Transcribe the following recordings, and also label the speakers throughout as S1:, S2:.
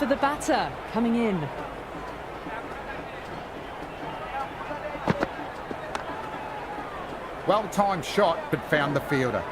S1: for the batter, coming in.
S2: Well-timed shot, but found the fielder.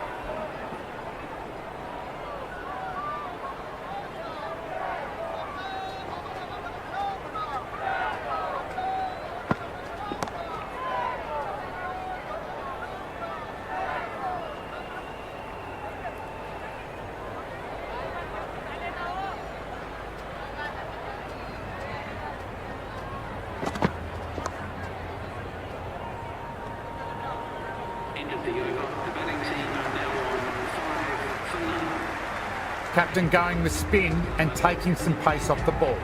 S2: Captain going the spin and taking some pace off the ball.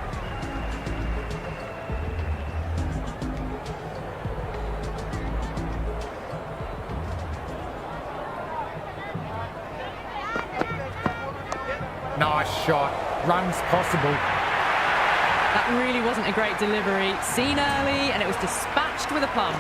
S2: Nice shot. Runs possible.
S1: That really wasn't a great delivery. Seen early, and it was dispatched with a plum.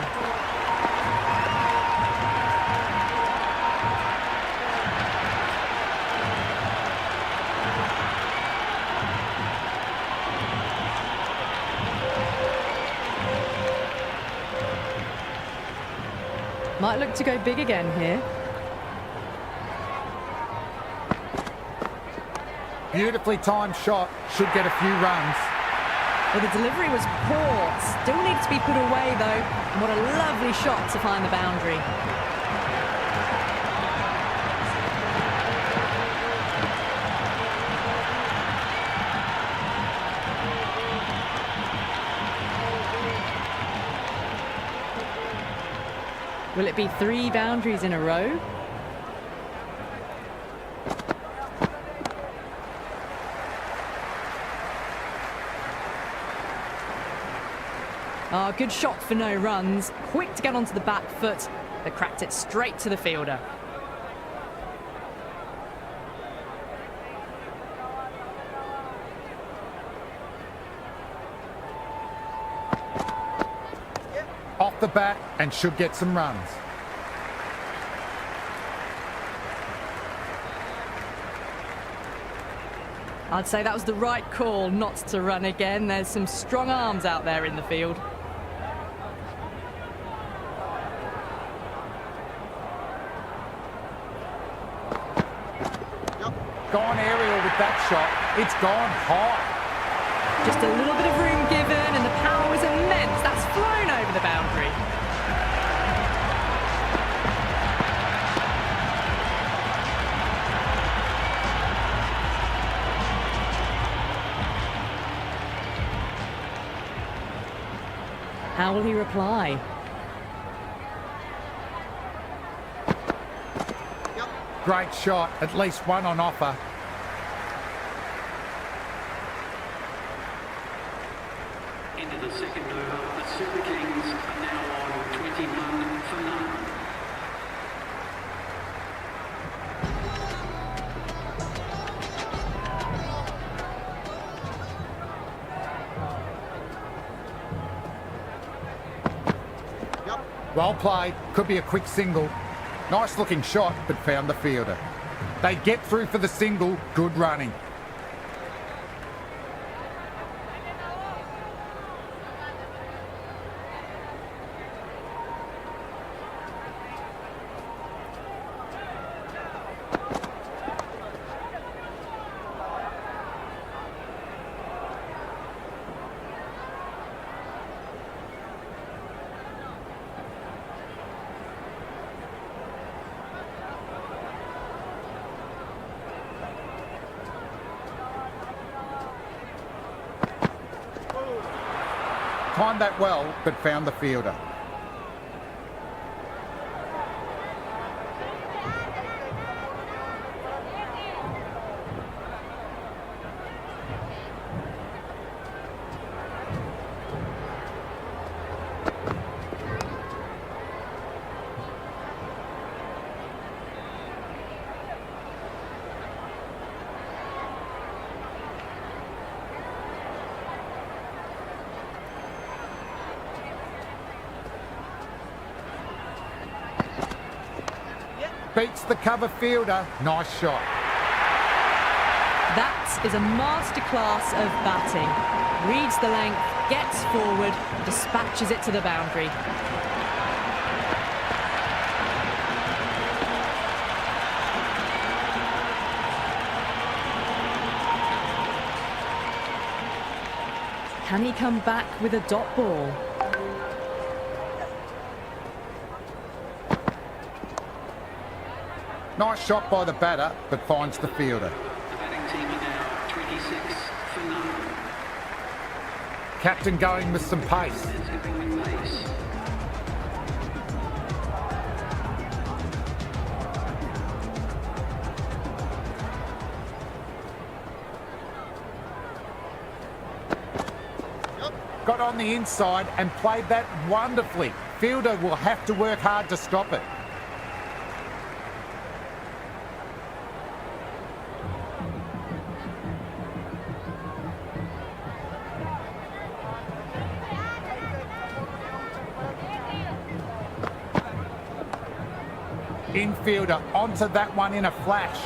S1: Might look to go big again here.
S2: Beautifully timed shot. Should get a few runs.
S1: Well, the delivery was poor. Still needs to be put away, though. And what a lovely shot to find the boundary. Will it be 3 boundaries in a row? Oh, good shot for no runs. Quick to get onto the back foot, but cracked it straight to the fielder.
S2: Off the bat and should get some runs.
S1: I'd say that was the right call not to run again. There's some strong arms out there in the field.
S2: Gone aerial with that shot. It's gone high.
S1: Just a little bit of room given, and the power was immense. That's flown over the boundary. How will he reply?
S2: Great shot. At least one on offer.
S3: Into the second over, the Super Kings are now on 21 for none.
S2: Well played. Could be a quick single. Nice looking shot, but found the fielder. They get through for the single. Good running. Timed that well, but found the fielder. Beats the cover fielder. Nice shot.
S1: That is a masterclass of batting. Reads the length, gets forward, dispatches it to the boundary. Can he come back with a dot ball?
S2: Nice shot by the batter, but finds the fielder.
S3: The batting team are now 26 for none.
S2: Captain going with some pace.
S3: That's going with pace.
S2: Got on the inside and played that wonderfully. Fielder will have to work hard to stop it. Infielder onto that one in a flash.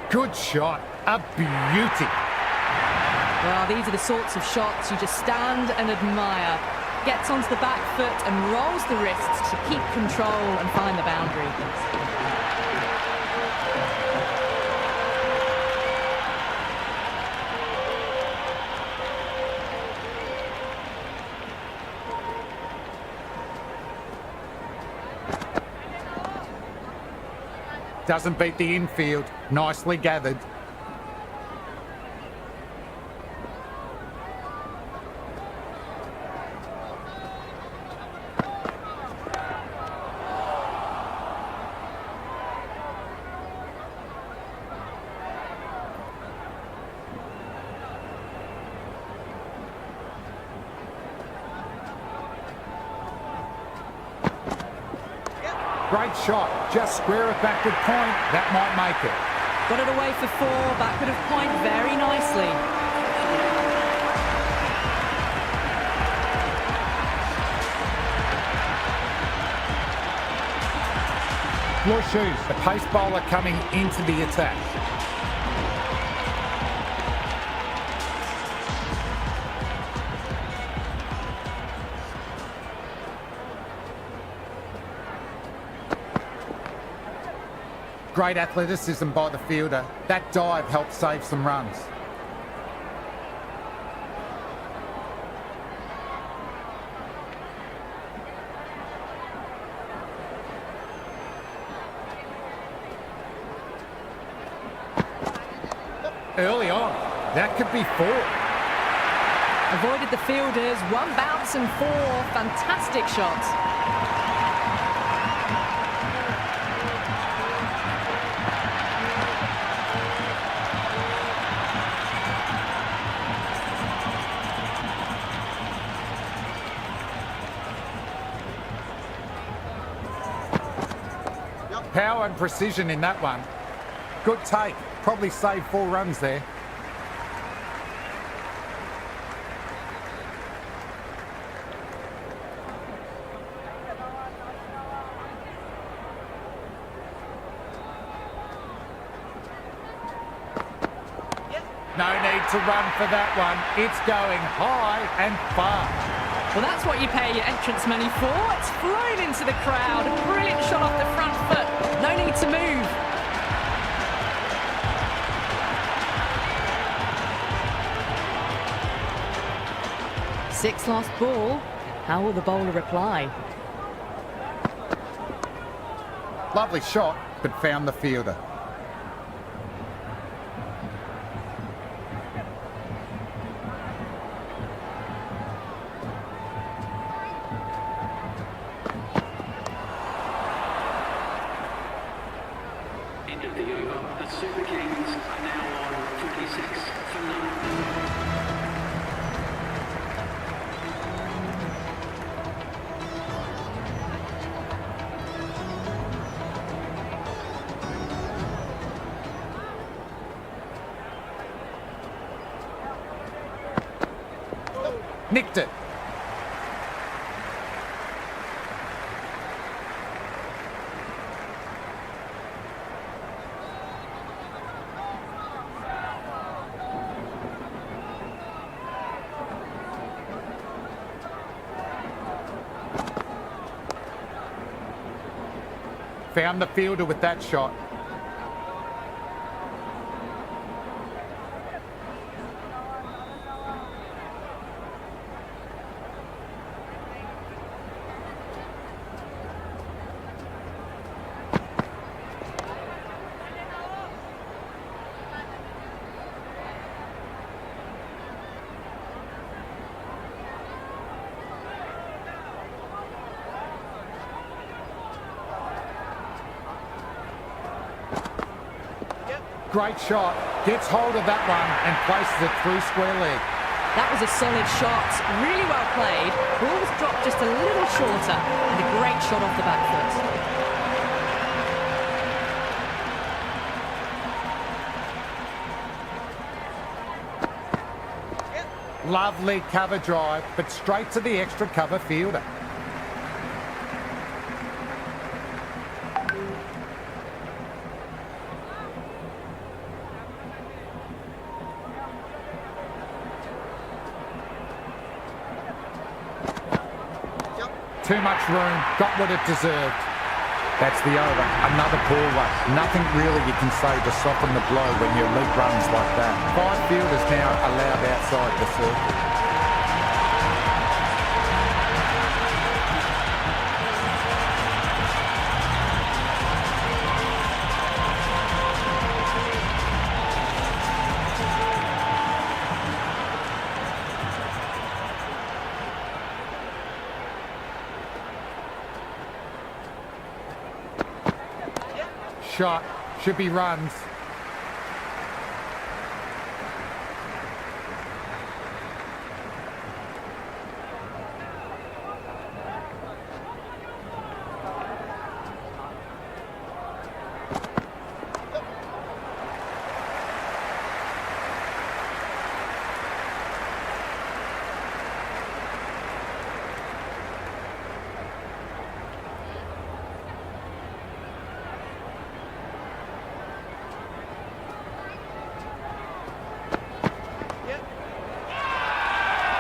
S2: Good shot, a beauty.
S1: Well, these are the sorts of shots you just stand and admire. Gets onto the back foot and rolls the wrists to keep control and find the boundary.
S2: Doesn't beat the infield. Nicely gathered. Great shot. Just square it back with point. That might make it.
S1: Got it away for 4, back of point very nicely.
S2: Blue shoes, the pace bowler coming into the attack. Great athleticism by the fielder. That dive helped save some runs. Early on, that could be 4.
S1: Avoided the fielders, 1 bounce and 4. Fantastic shots.
S2: Power and precision in that one. Good take. Probably saved 4 runs there. No need to run for that one. It's going high and far.
S1: Well, that's what you pay your entrance money for. It's flown into the crowd. A brilliant shot off the front foot. No need to move. Six last ball. How will the bowler reply?
S2: Lovely shot, but found the fielder.
S3: End of the over. The Super Kings are now on 26 for none.
S2: Nicked it. Found the fielder with that shot. Great shot. Gets hold of that one and places it through square leg.
S1: That was a solid shot, really well played. Ball was dropped just a little shorter and a great shot off the back foot.
S2: Lovely cover drive, but straight to the extra cover fielder. Too much room, got what it deserved. That's the over, another poor one. Nothing really you can say to soften the blow when your league runs like that. 5 fielders now allowed outside the circle. Shot, should be runs.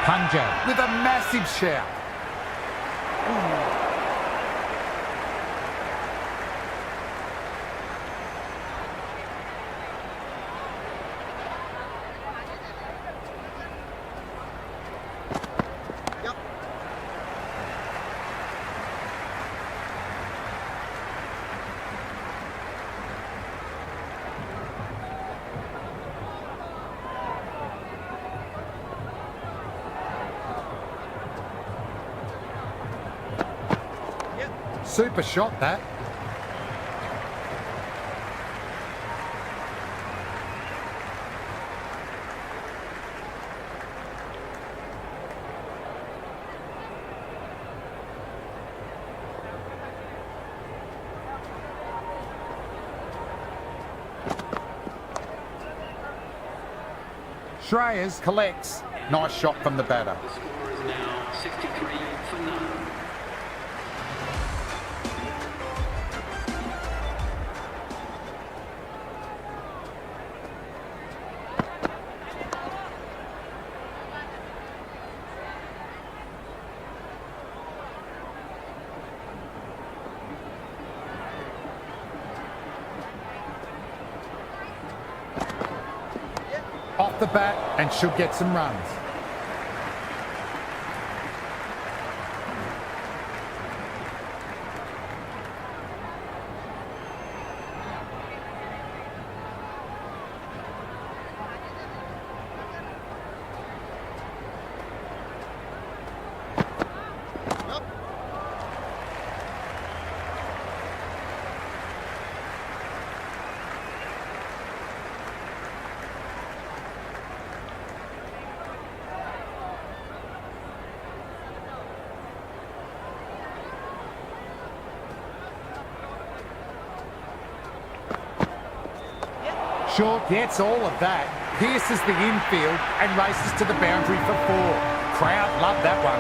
S2: Punjab with a massive shout. Super shot, that. Shreyas collects. Nice shot from the batter.
S3: The score is now 63 for none.
S2: Off the bat and should get some runs. Short gets all of that, pierces the infield and races to the boundary for 4. crowd loved that one.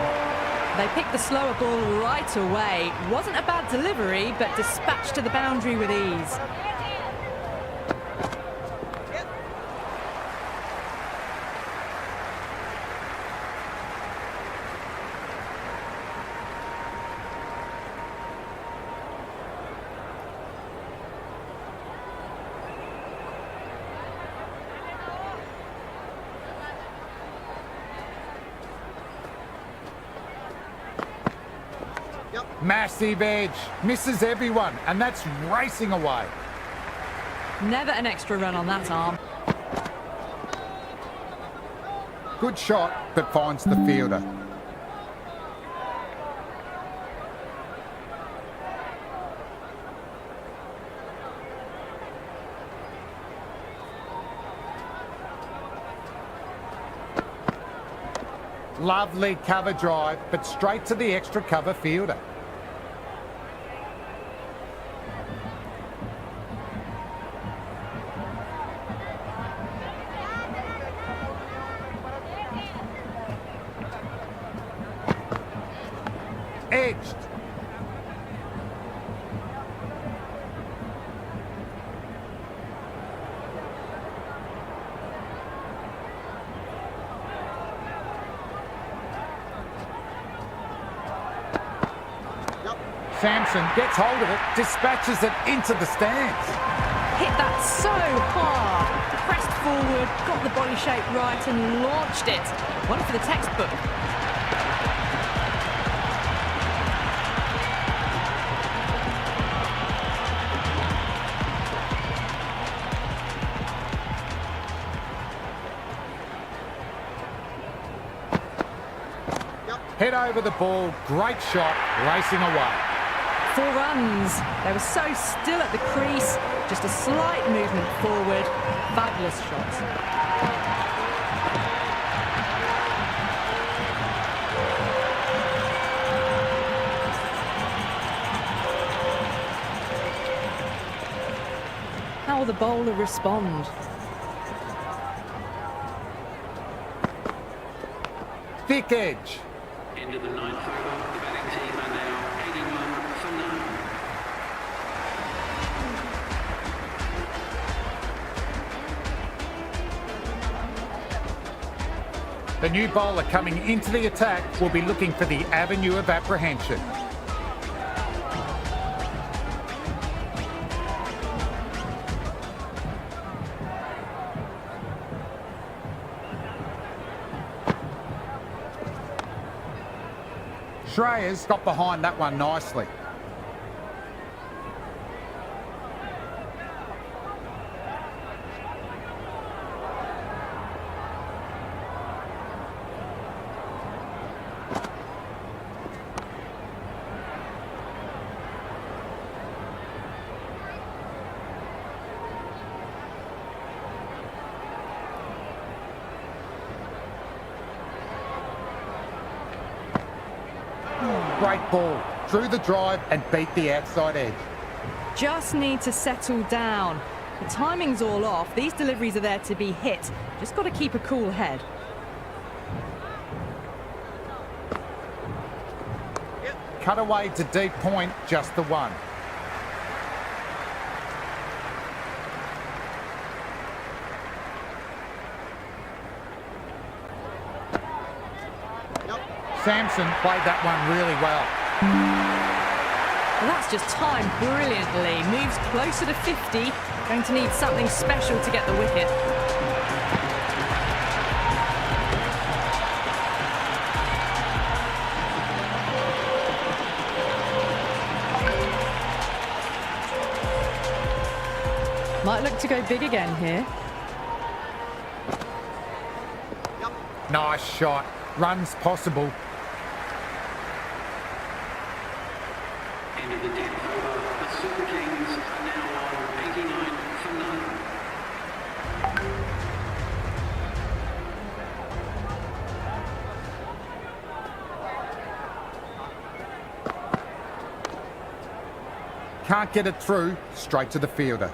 S1: They picked the slower ball right away. Wasn't a bad delivery, but dispatched to the boundary with ease.
S2: Massive edge, misses everyone, and that's racing away.
S1: Never an extra run on that arm.
S2: Good shot, but finds the fielder. Lovely cover drive, but straight to the extra cover fielder. Edged. Sampson gets hold of it, dispatches it into the stands.
S1: Hit that so hard. Pressed forward, got the body shape right and launched it. One for the textbook.
S2: Head over the ball, great shot, racing away.
S1: 4 runs. They were so still at the crease. Just a slight movement forward. Fabulous shots. How will the bowler respond?
S2: Thick edge.
S3: End of the 9th over, the batting team are now 81 for none.
S2: The new bowler coming into the attack will be looking for the avenue of apprehension. Shreyas got behind that one nicely. Great ball, through the drive and beat the outside edge.
S1: Just need to settle down. The timing's all off. These deliveries are there to be hit. Just got to keep a cool head.
S2: Cut away to deep point, just the one. Sampson played that one really well.
S1: Well, that's just timed brilliantly. Moves closer to 50. Going to need something special to get the wicket. Might look to go big again here.
S2: Nice shot. Runs possible.
S3: End of the 10th over, the Super Kings are now on 89 for none.
S2: Can't get it through, straight to the fielder.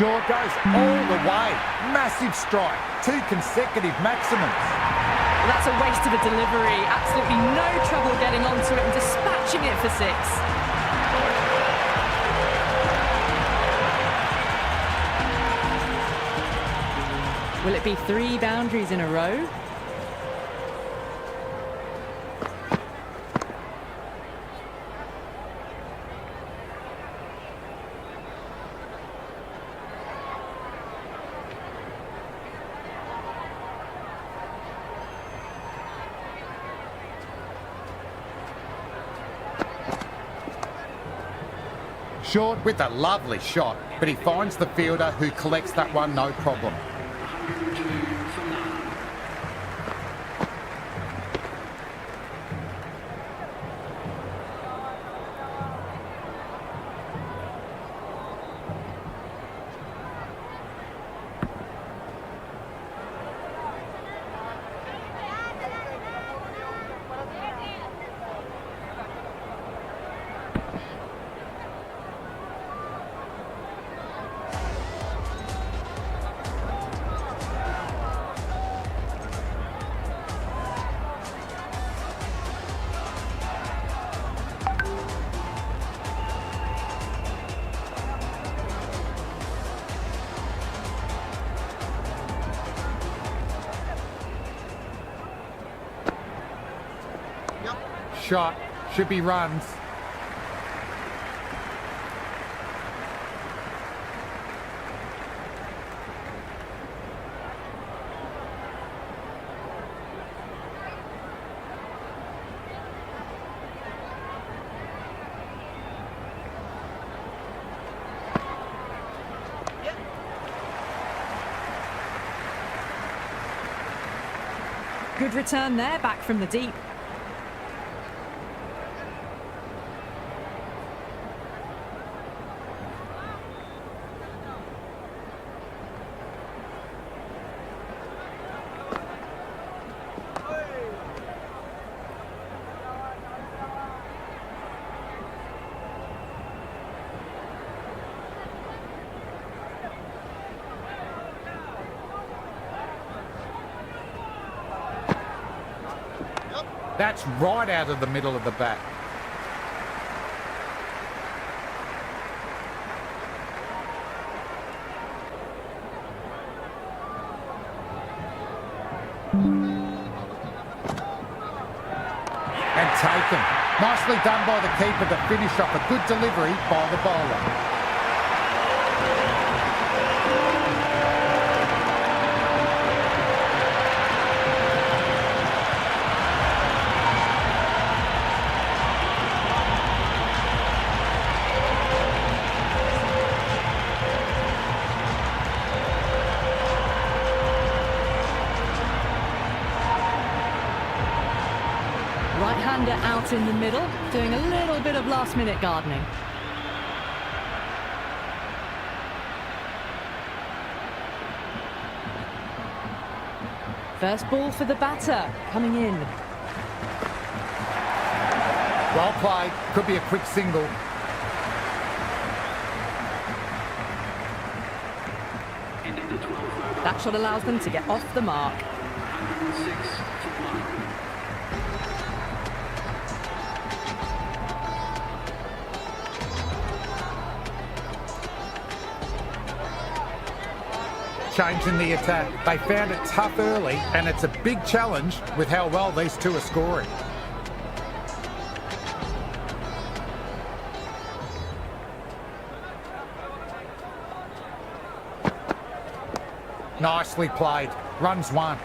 S2: Short goes all the way. Massive strike. 2 consecutive maximums.
S1: Well, that's a waste of a delivery. Absolutely no trouble getting onto it and dispatching it for 6. Will it be 3 boundaries in a row?
S2: Short with a lovely shot, but he finds the fielder who collects that one no problem.
S3: 102 for none.
S2: Shot. Should be runs.
S1: Good return there, back from the deep.
S2: That's right out of the middle of the bat. And taken. Nicely done by the keeper to finish off a good delivery by the bowler.
S1: Right-hander out in the middle, doing a little bit of last-minute gardening. First ball for the batter, coming in.
S2: Well played. Could be a quick single.
S1: That shot allows them to get off the mark.
S3: 106 for 1.
S2: Changing the attack. They found it tough early, and it's a big challenge with how well these two are scoring. Nicely played. Runs 1.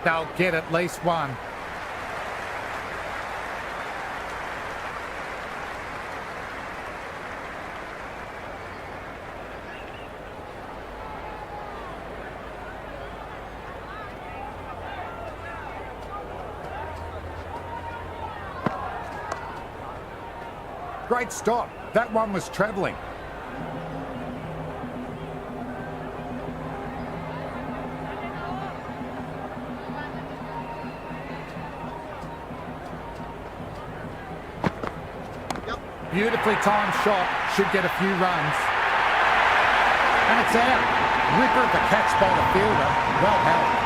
S2: they'll get at least one. Great stop. That one was travelling. Beautifully timed shot. Should get a few runs. And it's out. Ripper of the catch by the fielder. Well held.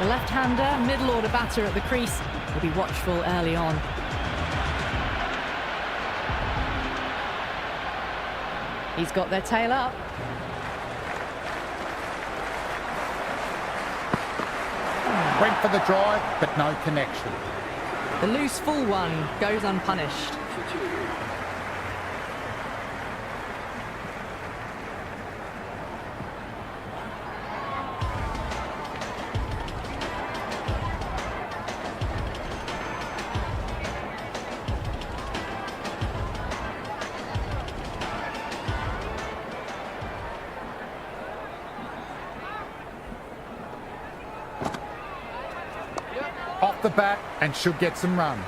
S1: The left-hander, middle-order batter at the crease, will be watchful early on. He's got their tail up.
S2: Went for the drive, but no connection.
S1: The loose full one goes unpunished.
S2: Off the bat and should get some runs.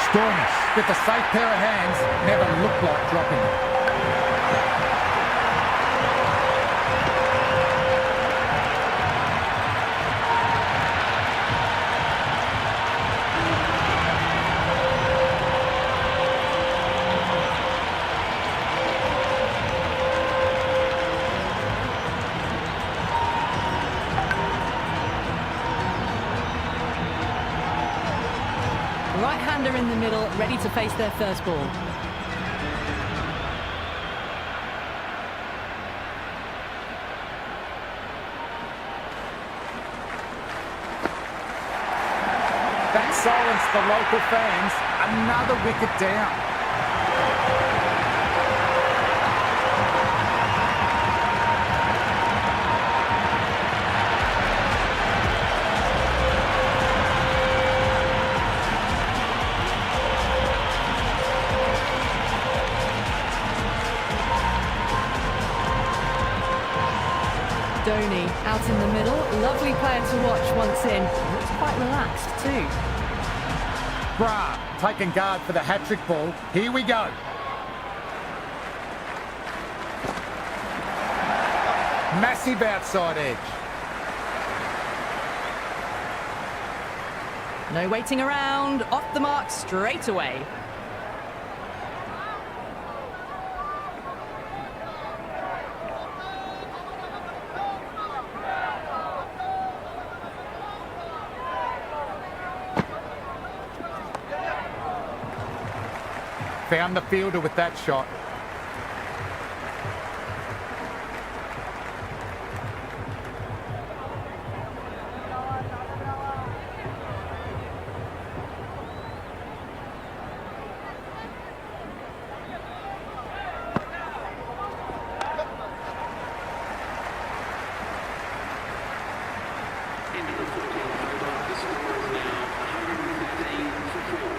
S2: Storms, with a safe pair of hands, never looked like dropping it.
S1: Right-hander in the middle, ready to face their first ball.
S2: That silenced the local fans. Another wicket down.
S1: Dhoni out in the middle, lovely player to watch once in. Looks quite relaxed too.
S2: Brah, taking guard for the hat-trick ball. Here we go. Massive outside edge.
S1: No waiting around, off the mark straight away.
S2: Found the fielder with that shot.
S3: Into the 14th over. The score is now 115 for 4.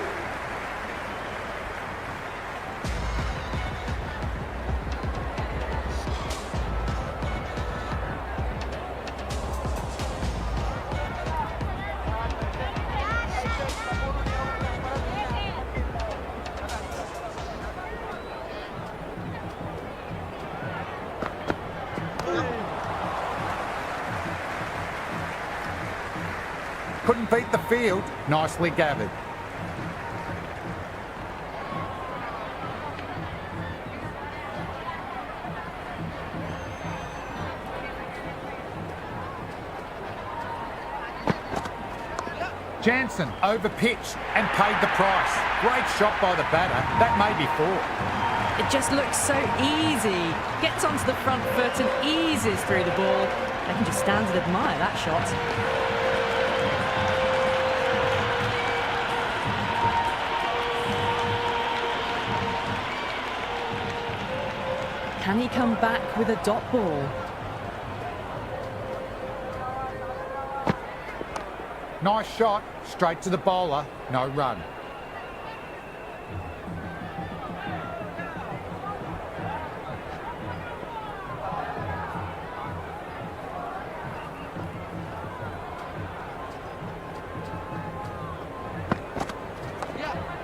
S2: Couldn't beat the field. Nicely gathered. Jansen overpitched and paid the price. Great shot by the batter. That may be four.
S1: It just looks so easy. Gets onto the front foot and eases through the ball. They can just stand and admire that shot. Can he come back with a dot ball?
S2: Nice shot. Straight to the bowler. No run.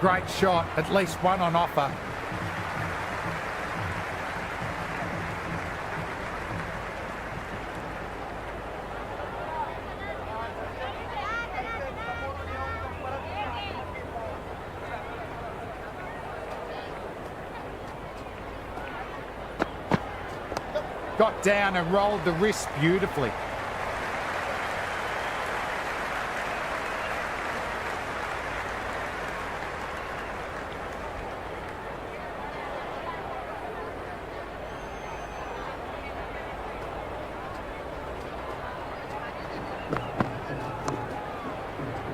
S2: Great shot. At least one on offer. Got down and rolled the wrist beautifully.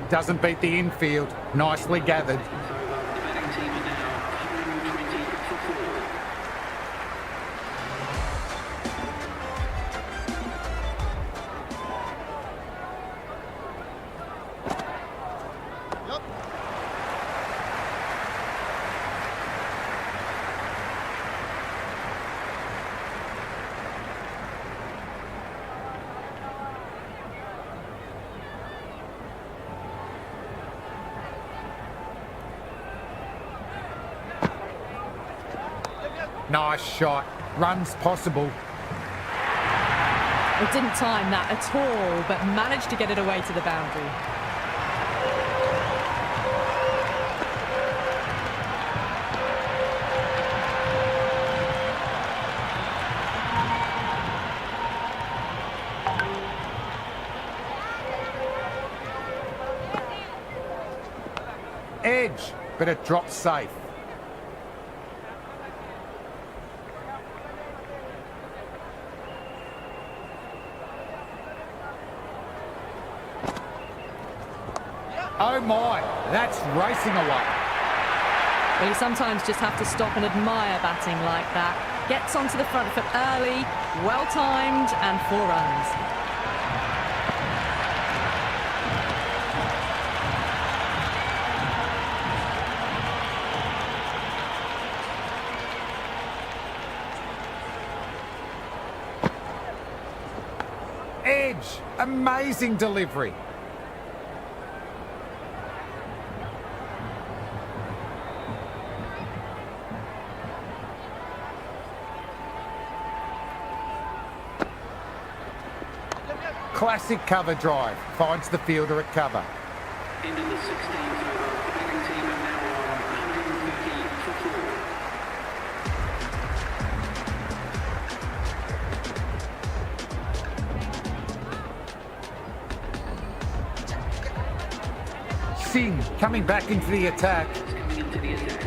S2: Doesn't beat the infield. Nicely gathered.
S3: The batting team are now 120 for 4.
S2: Nice shot. Runs possible.
S1: It didn't time that at all, but managed to get it away to the boundary.
S2: Edge, but it drops safe. Oh my, that's racing away.
S1: Well, you sometimes just have to stop and admire batting like that. Gets onto the front foot early, well timed, and 4 runs.
S2: Edge, amazing delivery. Classic cover drive. Finds the fielder at cover.
S3: Into the 16th over. The batting team are now on 130 for 4.
S2: Singh coming back into the attack.
S3: It's coming into the attack.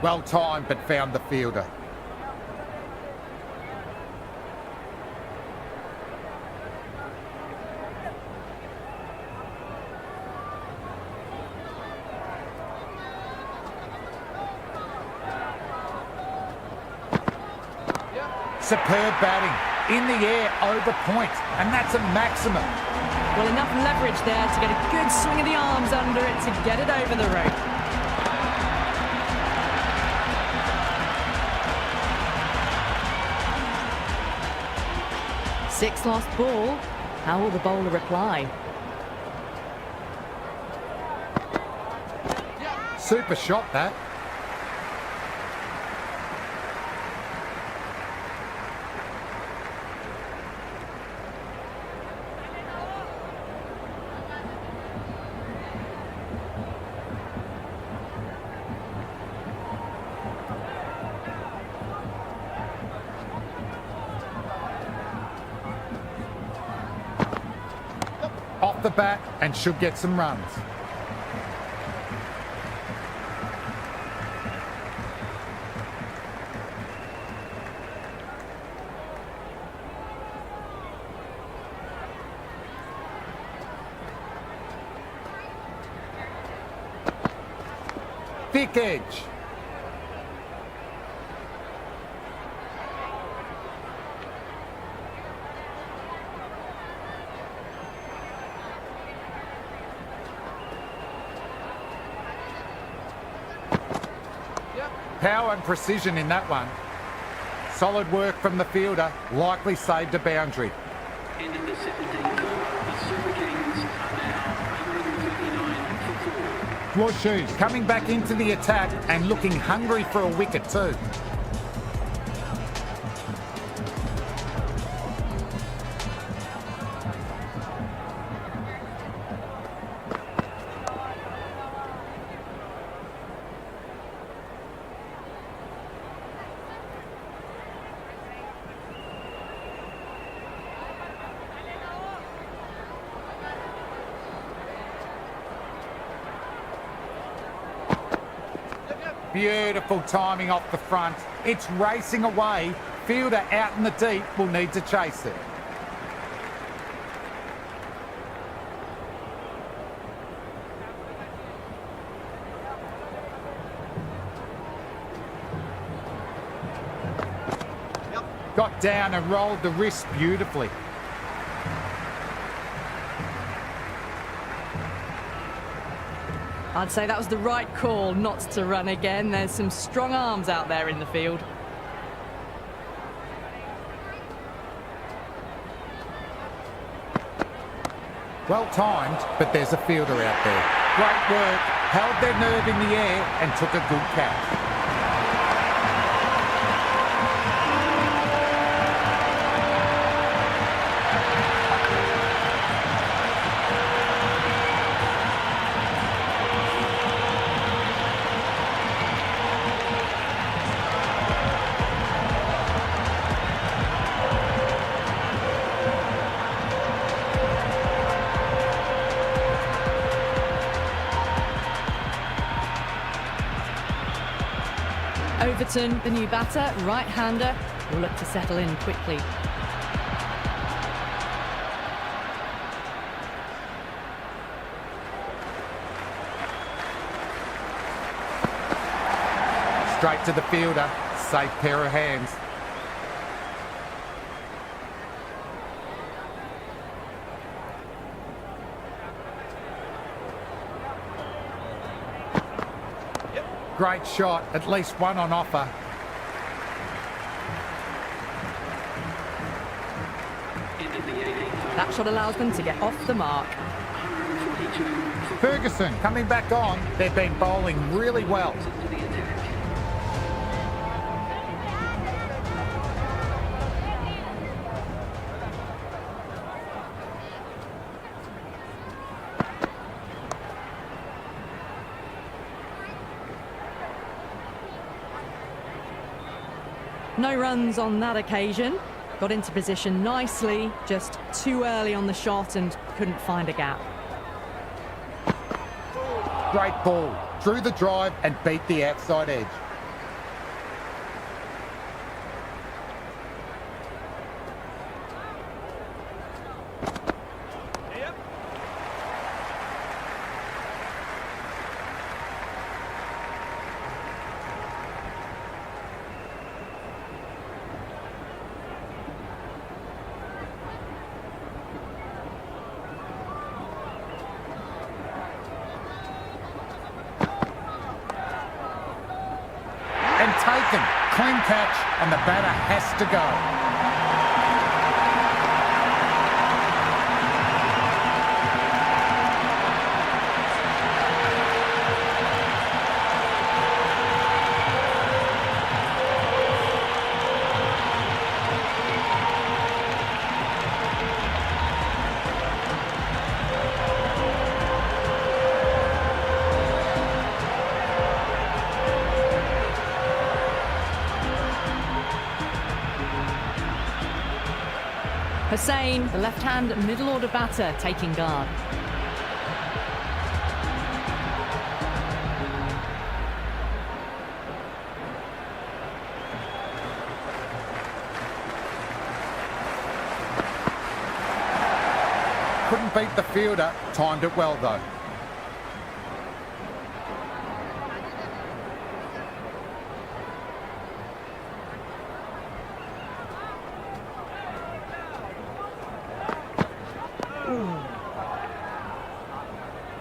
S2: Well timed, but found the fielder. Superb batting. In the air, over point. And that's a maximum.
S1: Well, enough leverage there to get a good swing of the arms under it to get it over the rope. Sixth last ball. How will the bowler reply?
S2: Super shot, that. Off the bat and should get some runs. Thick edge. Power and precision in that one. Solid work from the fielder, likely saved a boundary.
S3: End of the 17th over. The Super Kings are now 139 for 4.
S2: Shoes coming back into the attack and looking hungry for a wicket too. Beautiful timing off the front. It's racing away. Fielder out in the deep will need to chase it. Got down and rolled the wrist beautifully.
S1: I'd say that was the right call not to run again. There's some strong arms out there in the field.
S2: Well timed, but there's a fielder out there. Great work, held their nerve in the air and took a good catch.
S1: Overton, the new batter, right-hander, will look to settle in quickly.
S2: Straight to the fielder, safe pair of hands. Great shot, at least one on offer.
S1: That shot allows them to get off the mark.
S2: Ferguson coming back on. They've been bowling really well.
S1: No runs on that occasion. Got into position nicely, just too early on the shot and couldn't find a gap.
S2: Great ball. Drew the drive and beat the outside edge. Taken. Clean catch and the batter has to go.
S1: Hussain, the left-hand middle-order batter, taking guard.
S2: Couldn't beat the fielder, timed it well though.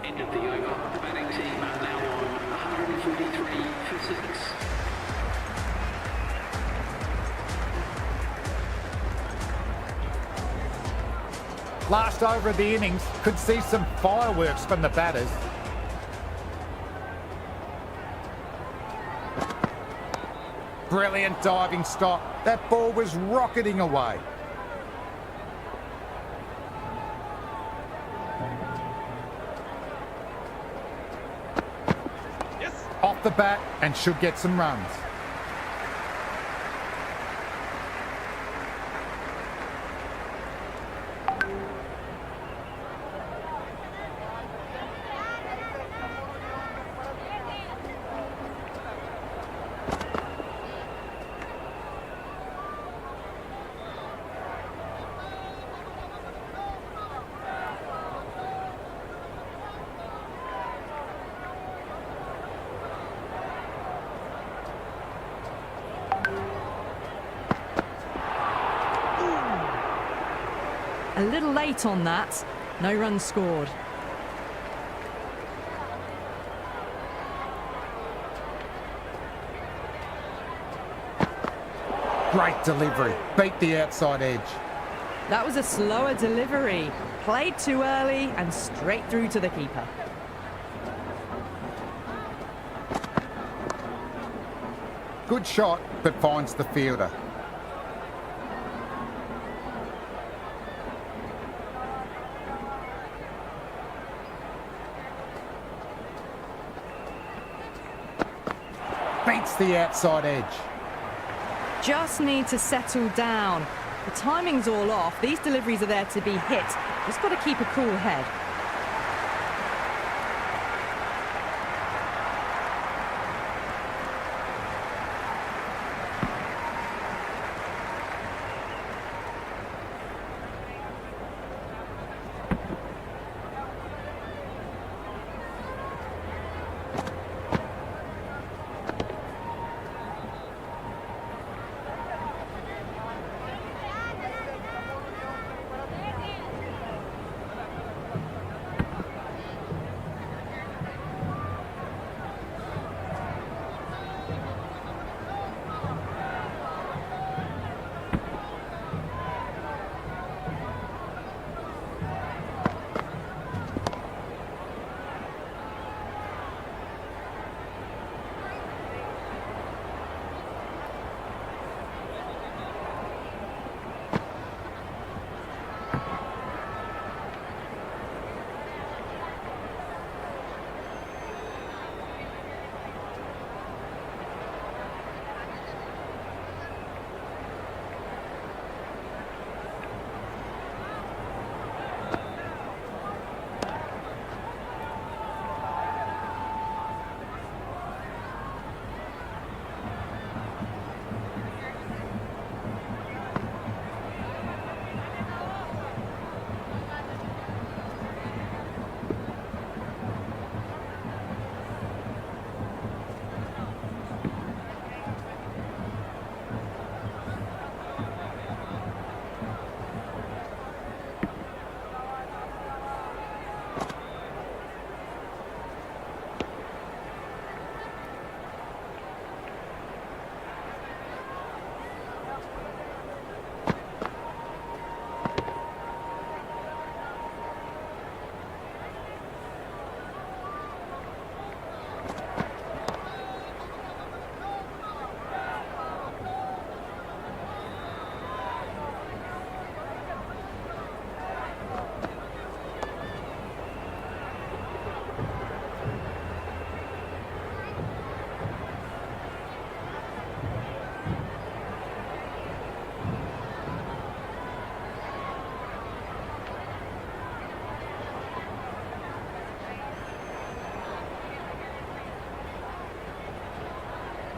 S3: End of the over. The batting team are now on 143 for 6.
S2: Last over of the innings, could see some fireworks from the batters. Brilliant diving stop. That ball was rocketing away. Off the bat and should get some runs.
S1: A little late on that. No runs scored.
S2: Great delivery. Beat the outside edge.
S1: That was a slower delivery. Played too early and straight through to the keeper.
S2: Good shot, but finds the fielder. Beats the outside edge.
S1: Just need to settle down. The timing's all off. These deliveries are there to be hit. Just got to keep a cool head.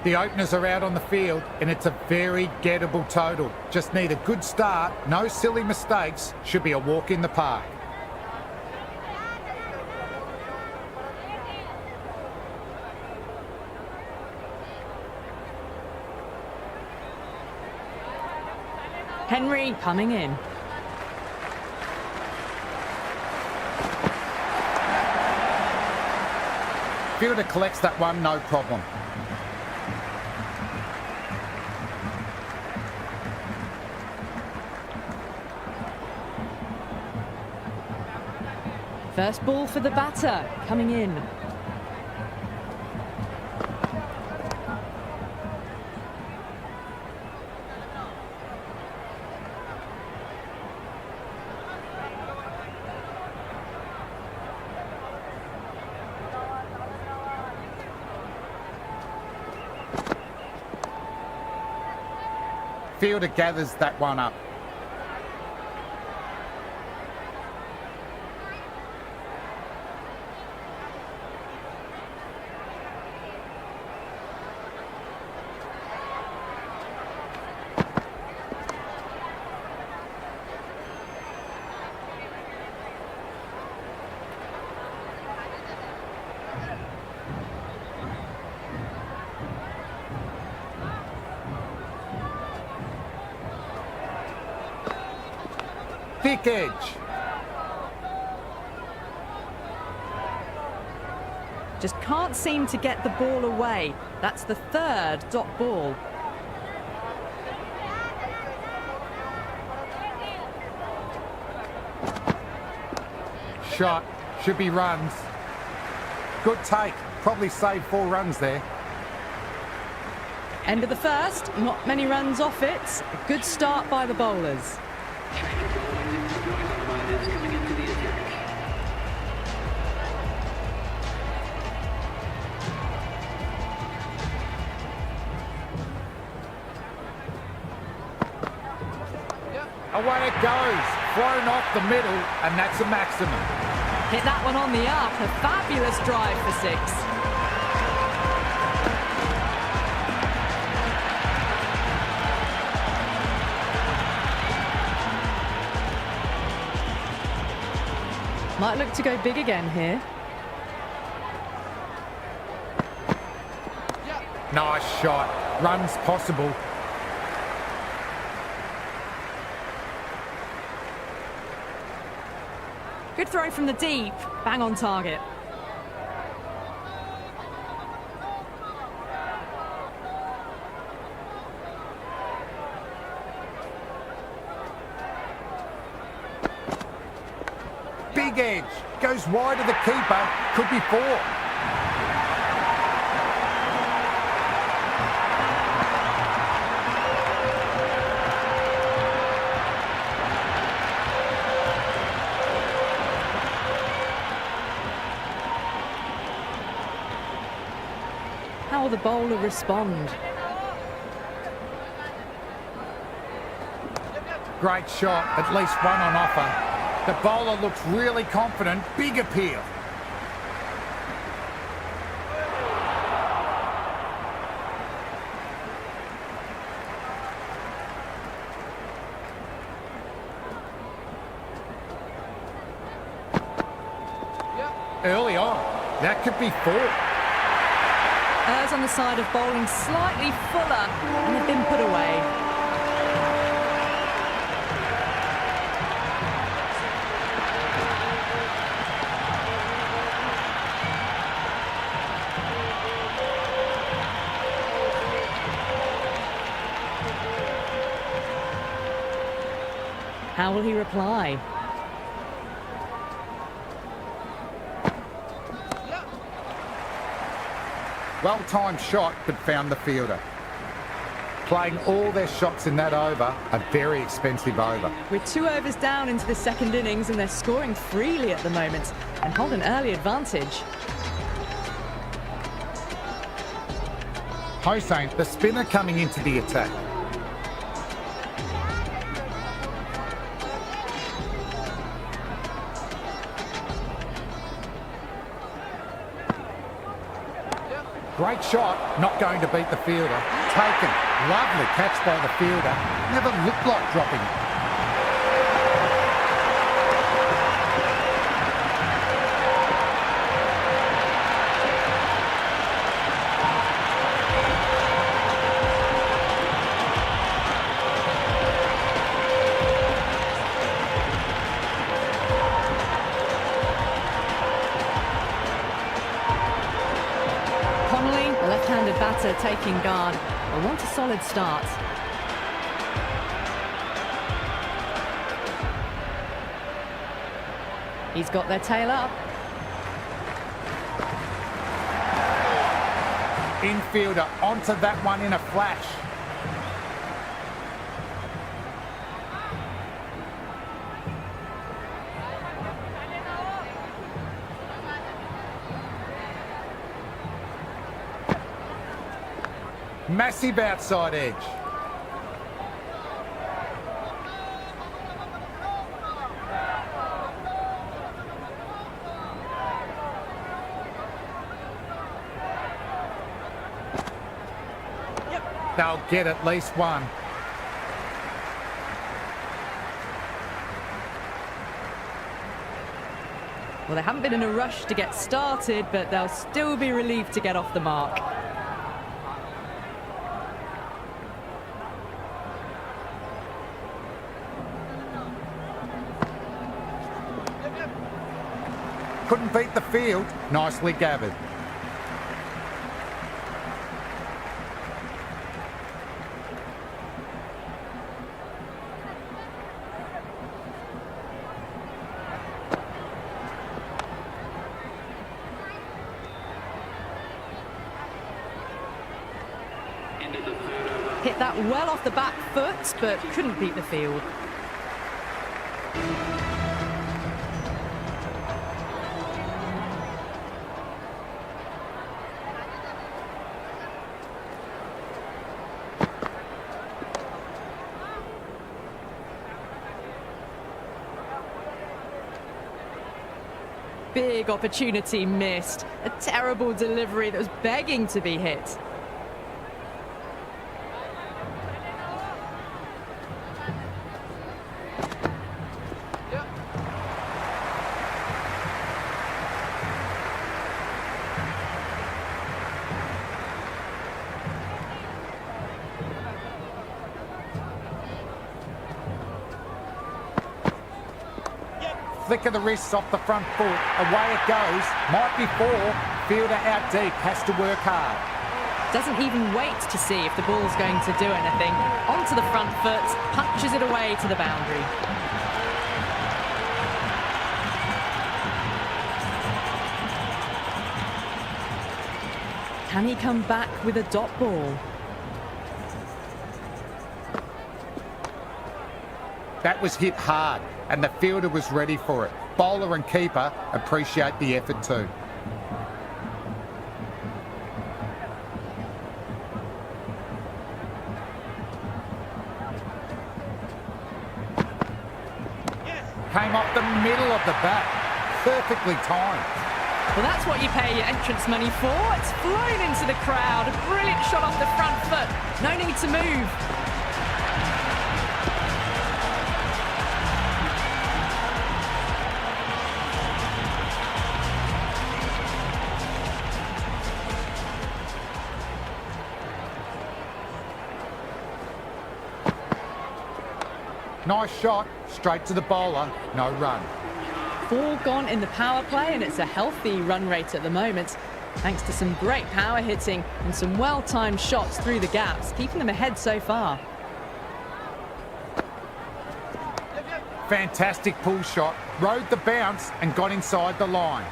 S2: The openers are out on the field and it's a very gettable total. Just need a good start, no silly mistakes, should be a walk in the park.
S1: Henry coming in.
S2: Fielder collects that one, no problem.
S1: First ball for the batter, coming in.
S2: Fielder gathers that one up. Thick edge.
S1: Just can't seem to get the ball away. That's the third dot ball.
S2: Shot. Should be runs. Good take. Probably saved 4 runs there.
S1: End of the first, not many runs off it. A good start by the bowlers.
S3: Coming into the attack.
S2: Away it goes. Thrown off the middle, and that's a maximum.
S1: Hit that one on the up. A fabulous drive for 6. Might look to go big again here.
S2: Nice shot. Runs possible.
S1: Good throw from the deep. Bang on target.
S2: Big edge. Goes wide of the keeper. Could be 4.
S1: How will the bowler respond?
S2: Great shot. At least one on offer. The bowler looks really confident. Big appeal. Early on. That could be 4.
S1: Errs on the side of bowling slightly fuller and have been put away. How will he reply?
S2: Well-timed shot, but found the fielder. Playing all their shots in that over, a very expensive over.
S1: We're 2 overs down into the second innings and they're scoring freely at the moment and hold an early advantage.
S2: Hossain, the spinner, coming into the attack. Great shot, not going to beat the fielder. Taken, lovely catch by the fielder. Never looked like dropping it.
S1: Batter taking guard. They want a solid start. He's got their tail up.
S2: Infielder onto that one in a flash. Massive outside edge. They'll get at least one.
S1: Well, they haven't been in a rush to get started, but they'll still be relieved to get off the mark.
S2: Couldn't beat the field. Nicely gathered.
S1: Hit that well off the back foot, but couldn't beat the field. Big opportunity missed. A terrible delivery that was begging to be hit.
S2: Flick of the wrists off the front foot. Away it goes. Might be four. Fielder out deep. Has to work hard.
S1: Doesn't even wait to see if the ball's going to do anything. Onto the front foot. Punches it away to the boundary. Can he come back with a dot ball?
S2: That was hit hard, and the fielder was ready for it. Bowler and keeper appreciate the effort too. Came off the middle of the bat. Perfectly timed.
S1: Well, that's what you pay your entrance money for. It's flown into the crowd. A brilliant shot off the front foot. No need to move.
S2: Nice shot, straight to the bowler, no run.
S1: 4 gone in the power play, and it's a healthy run rate at the moment, thanks to some great power hitting and some well-timed shots through the gaps, keeping them ahead so far.
S2: Fantastic pull shot, rode the bounce and got inside the line.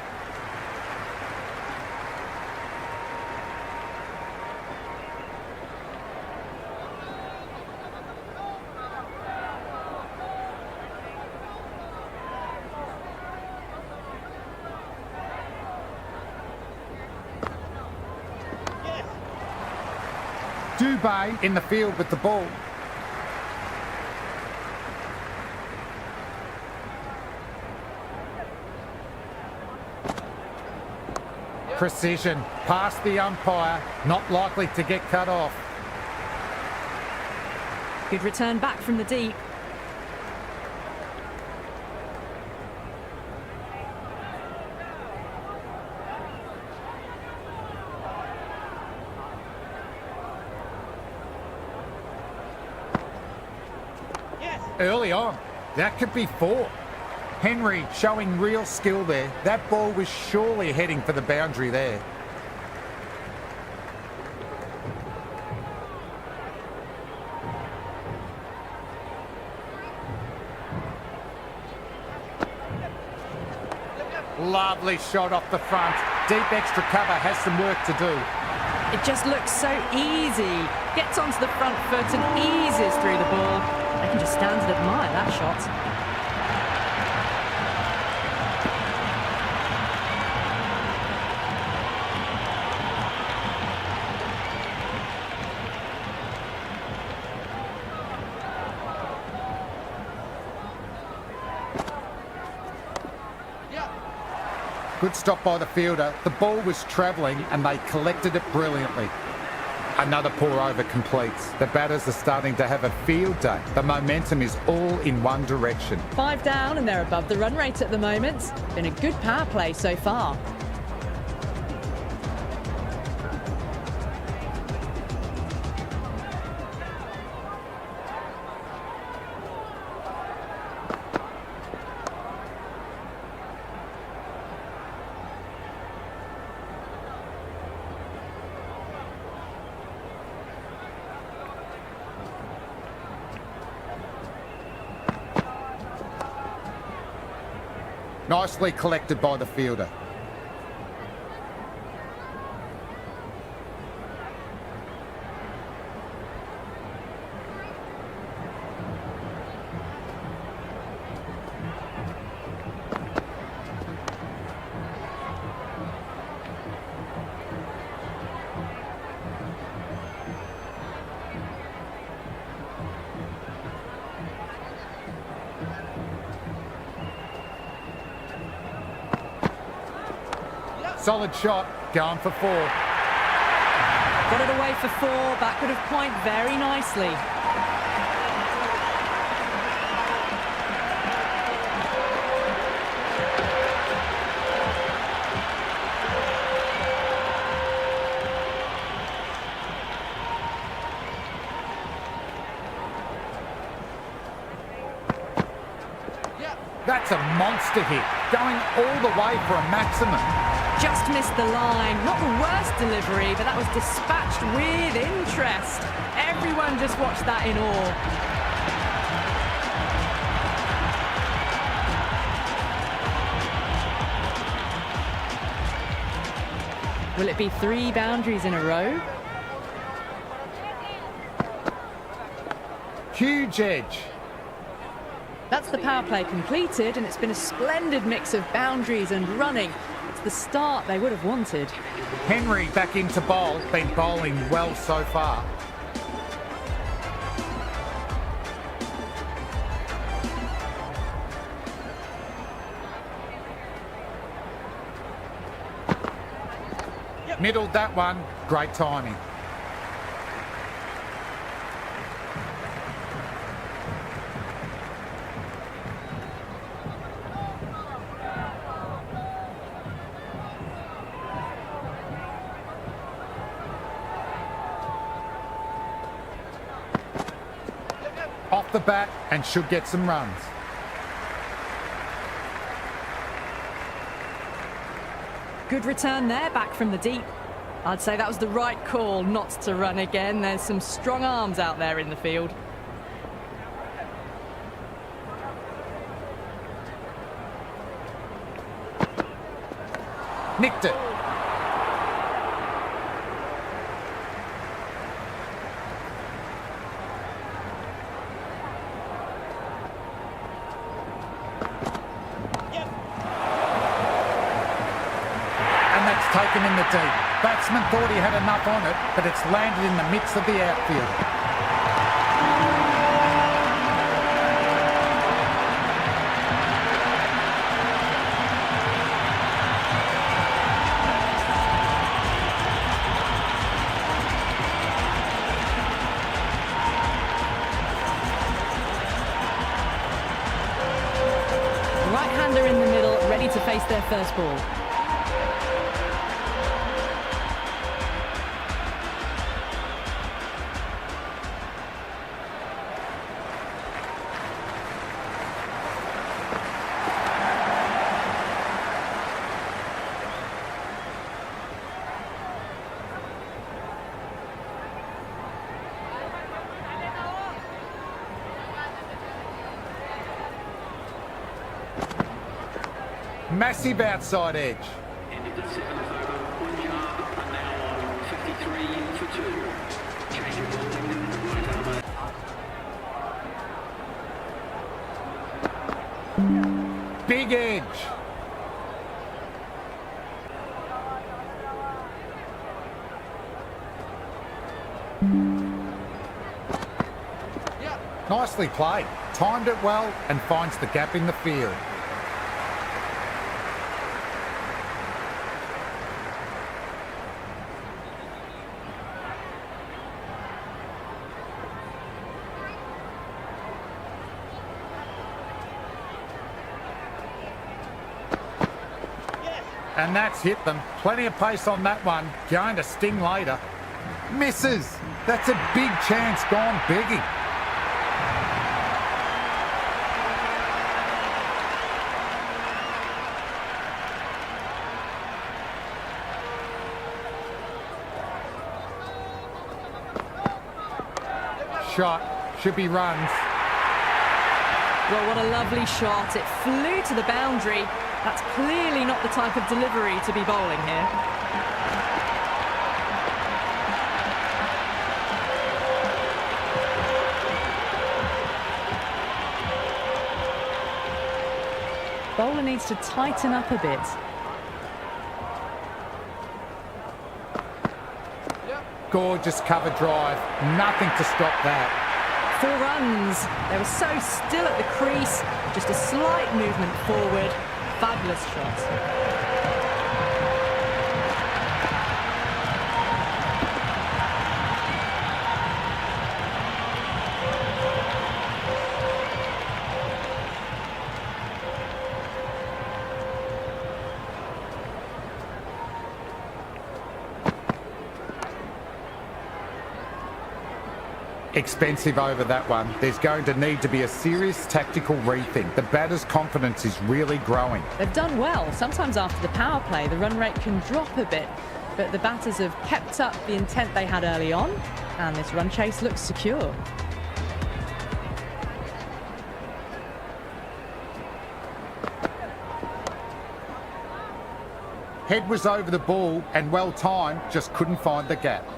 S2: Dubé in the field with the ball. Precision, past the umpire, not likely to get cut off.
S1: Good return back from the deep.
S2: Early on, that could be 4. Henry showing real skill there. That ball was surely heading for the boundary there. Lovely shot off the front. Deep extra cover has some work to do.
S1: It just looks so easy. Gets onto the front foot and eases through the ball. I can just stand and admire that shot.
S2: Good stop by the fielder. The ball was travelling and they collected it brilliantly. Another pour over completes. The batters are starting to have a field day. The momentum is all in one direction.
S1: 5 down and they're above the run rate at the moment. Been a good power play so far.
S2: Nicely collected by the fielder. Solid shot, going for 4.
S1: Got it away for 4, back would have point very nicely.
S2: That's a monster hit, going all the way for a maximum.
S1: Just missed the line. Not the worst delivery, but that was dispatched with interest. Everyone just watched that in awe. Will it be 3 boundaries in a row?
S2: Huge edge.
S1: That's the power play completed, and it's been a splendid mix of boundaries and running. It's the start they would have wanted.
S2: Henry back into bowl, been bowling well so far. Middled that one, great timing. Off the bat and should get some runs.
S1: Good return there, back from the deep. I'd say that was the right call not to run again. There's some strong arms out there in the field.
S2: Nicked it. Taken in the deep. Batsman thought he had enough on it, but it's landed in the midst of the outfield.
S1: to face their first ball.
S2: Massive outside edge.
S3: End of the seventh over. Punjab are now on 53 for 2. Change of bowling, right armour.
S2: Big edge. Nicely played. Timed it well and finds the gap in the field. And that's hit them. Plenty of pace on that one. Going to sting later. Misses. That's a big chance gone begging. Shot. Should be runs.
S1: Well, what a lovely shot. It flew to the boundary. That's clearly not the type of delivery to be bowling here. Bowler needs to tighten up a bit.
S2: Gorgeous cover drive. Nothing to stop that.
S1: 4 runs. They were so still at the crease. Just a slight movement forward. Fabulous shot.
S2: Expensive over that one. There's going to need to be a serious tactical rethink. The batter's confidence is really growing.
S1: They've done well. Sometimes after the power play, the run rate can drop a bit, but the batters have kept up the intent they had early on, and this run chase looks secure.
S2: Head was over the ball and well timed, just couldn't find the gap.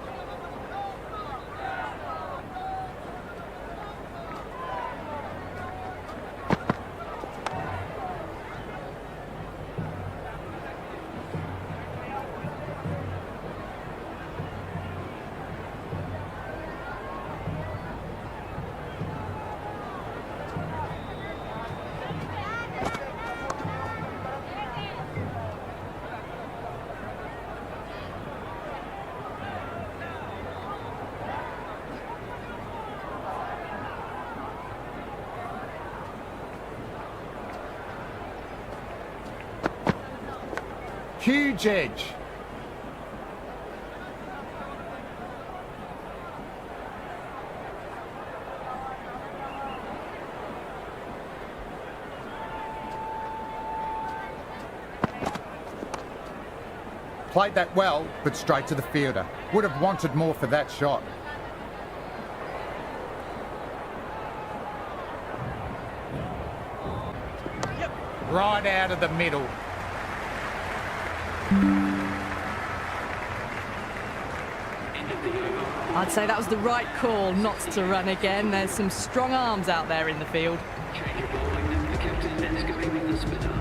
S2: Huge edge. Played that well, but straight to the fielder. Would have wanted more for that shot. Right out of the middle.
S1: I'd say that was the right call not to run again. There's some strong arms out there in the field.
S3: Change of bowling, the captain is going with the spinner.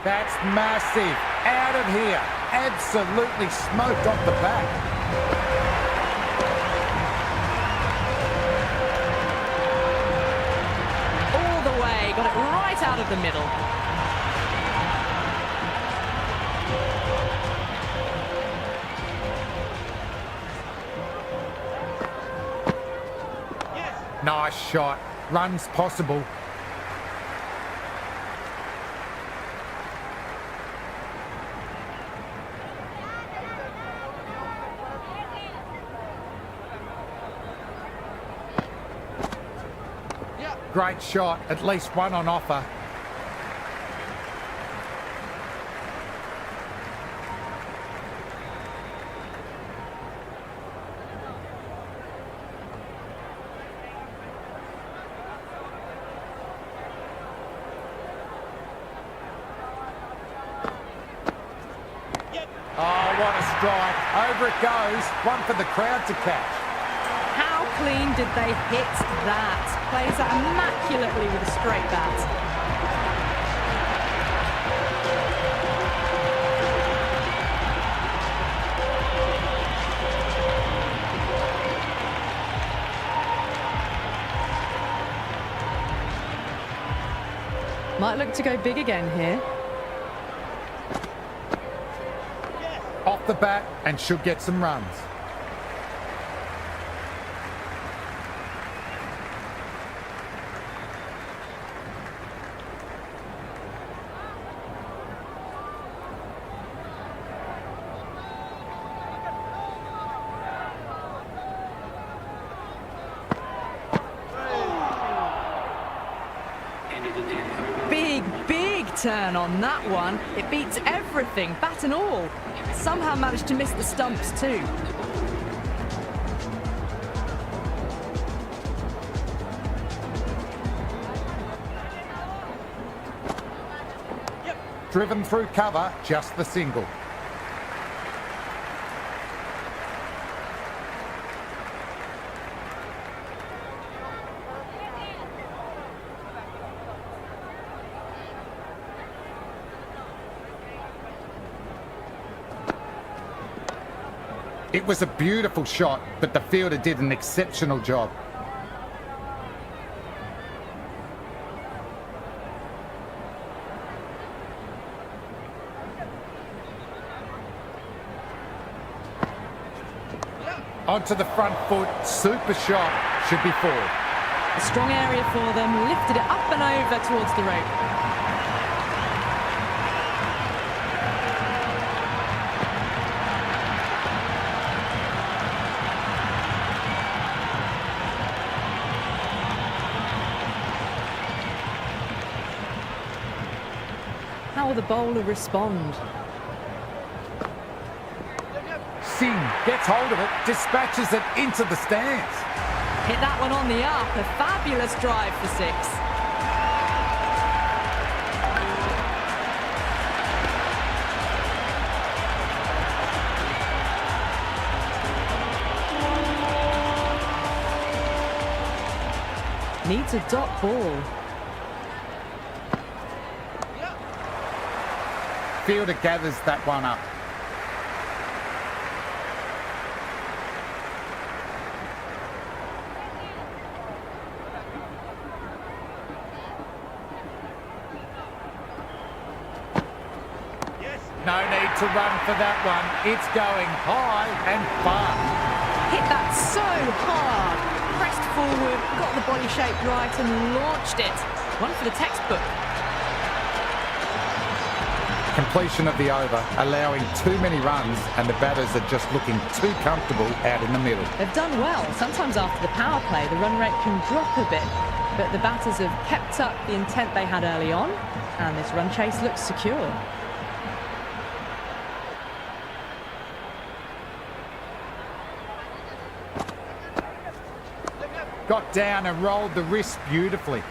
S2: That's massive. Out of here. Absolutely smoked off the back.
S1: Got it right out of the middle.
S2: Nice shot. Runs possible. Great shot. At least one on offer. Oh, what a strike. Over it goes. One for the crowd to catch.
S1: How clean did they hit that? Plays that immaculately with a straight bat. Might look to go big again here.
S2: Off the bat and should get some runs.
S1: Big turn on that one. It beats everything, bat and all. Somehow managed to miss the stumps too.
S2: Driven through cover, just the single. It was a beautiful shot, but the fielder did an exceptional job. Onto the front foot, super shot, should be four.
S1: A strong area for them, lifted it up and over towards the rope. How will the bowler respond?
S2: Singh gets hold of it, dispatches it into the stands.
S1: Hit that one on the up, a fabulous drive for six. Needs a dot ball.
S2: Fielder gathers that one up. No need to run for that one. It's going high and far.
S1: Hit that so hard. Pressed forward, got the body shape right and launched it. One for the textbook.
S2: Completion of the over, allowing too many runs, and the batters are just looking too comfortable out in the middle.
S1: They've done well. Sometimes after the power play, the run rate can drop a bit, but the batters have kept up the intent they had early on, and this run chase looks secure.
S2: Got down and rolled the wrist beautifully.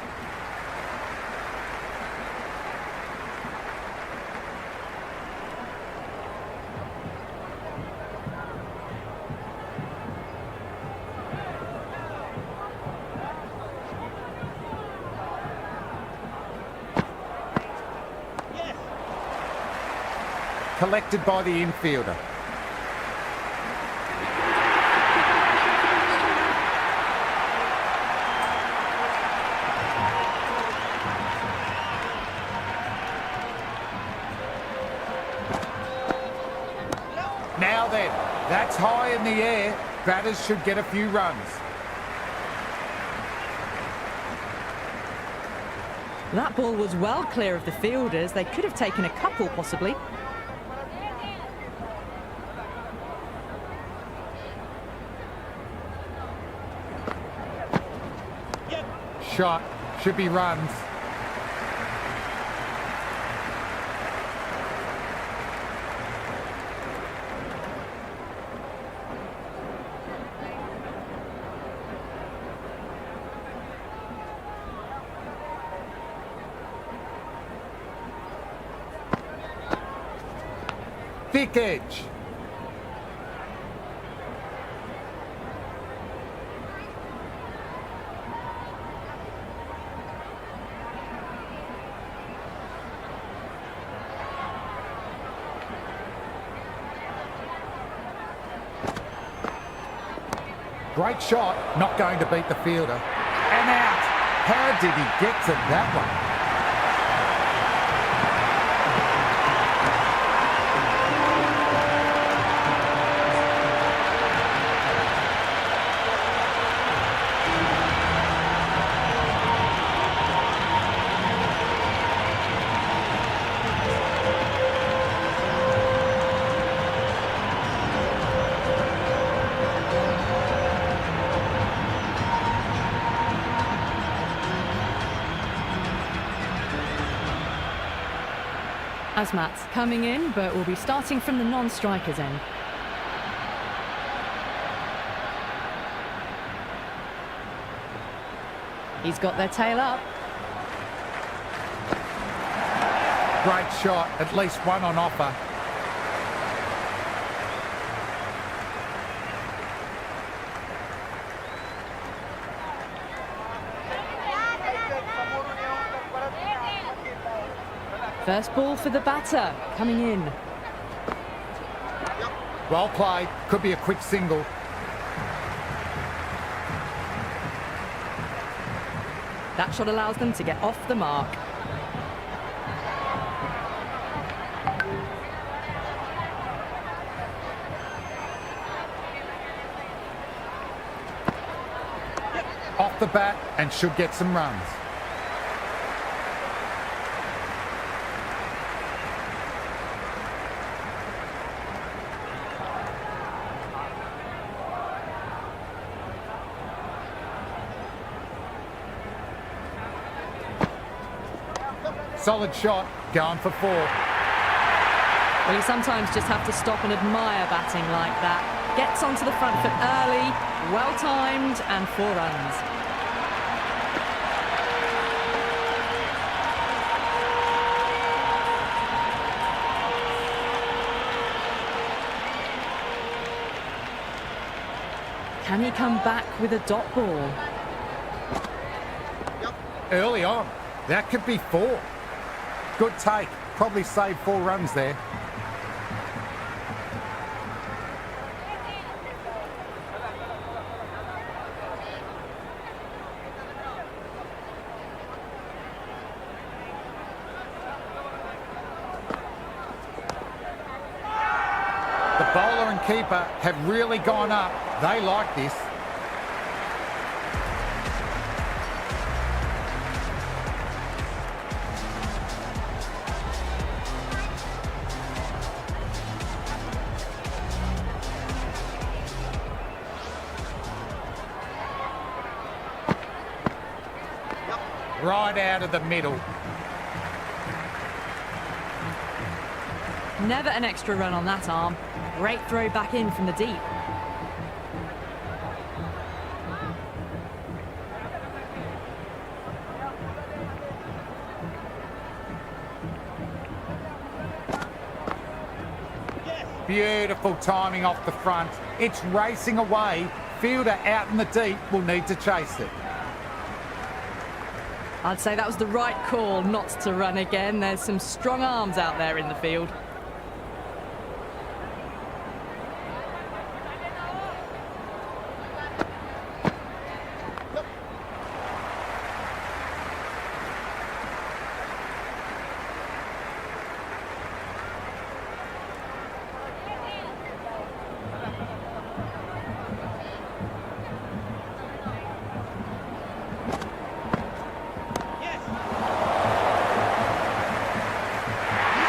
S2: Collected by the infielder. Now then, that's high in the air. Batters should get a few runs.
S1: That ball was well clear of the fielders. They could have taken a couple, possibly.
S2: Shot. Should be runs. Thick edge. Great shot, not going to beat the fielder. And out. How did he get to that one?
S1: Asmat's coming in, but will be starting from the non-strikers end. He's got their tail up.
S2: Great shot, at least one on offer.
S1: First ball for the batter, coming in.
S2: Well played, could be a quick single.
S1: That shot allows them to get off the mark.
S2: Off the bat and should get some runs. Solid shot, going for 4.
S1: Well, you sometimes just have to stop and admire batting like that. Gets onto the front foot early, well-timed, and 4 runs. Can he come back with a dot ball?
S2: Early on, that could be 4. Good take, probably saved 4 runs there. The bowler and keeper have really gone up. They like this. Right out of the middle.
S1: Never an extra run on that arm. Great throw back in from the deep.
S2: Beautiful timing off the front. It's racing away. Fielder out in the deep will need to chase it.
S1: I'd say that was the right call not to run again. There's some strong arms out there in the field.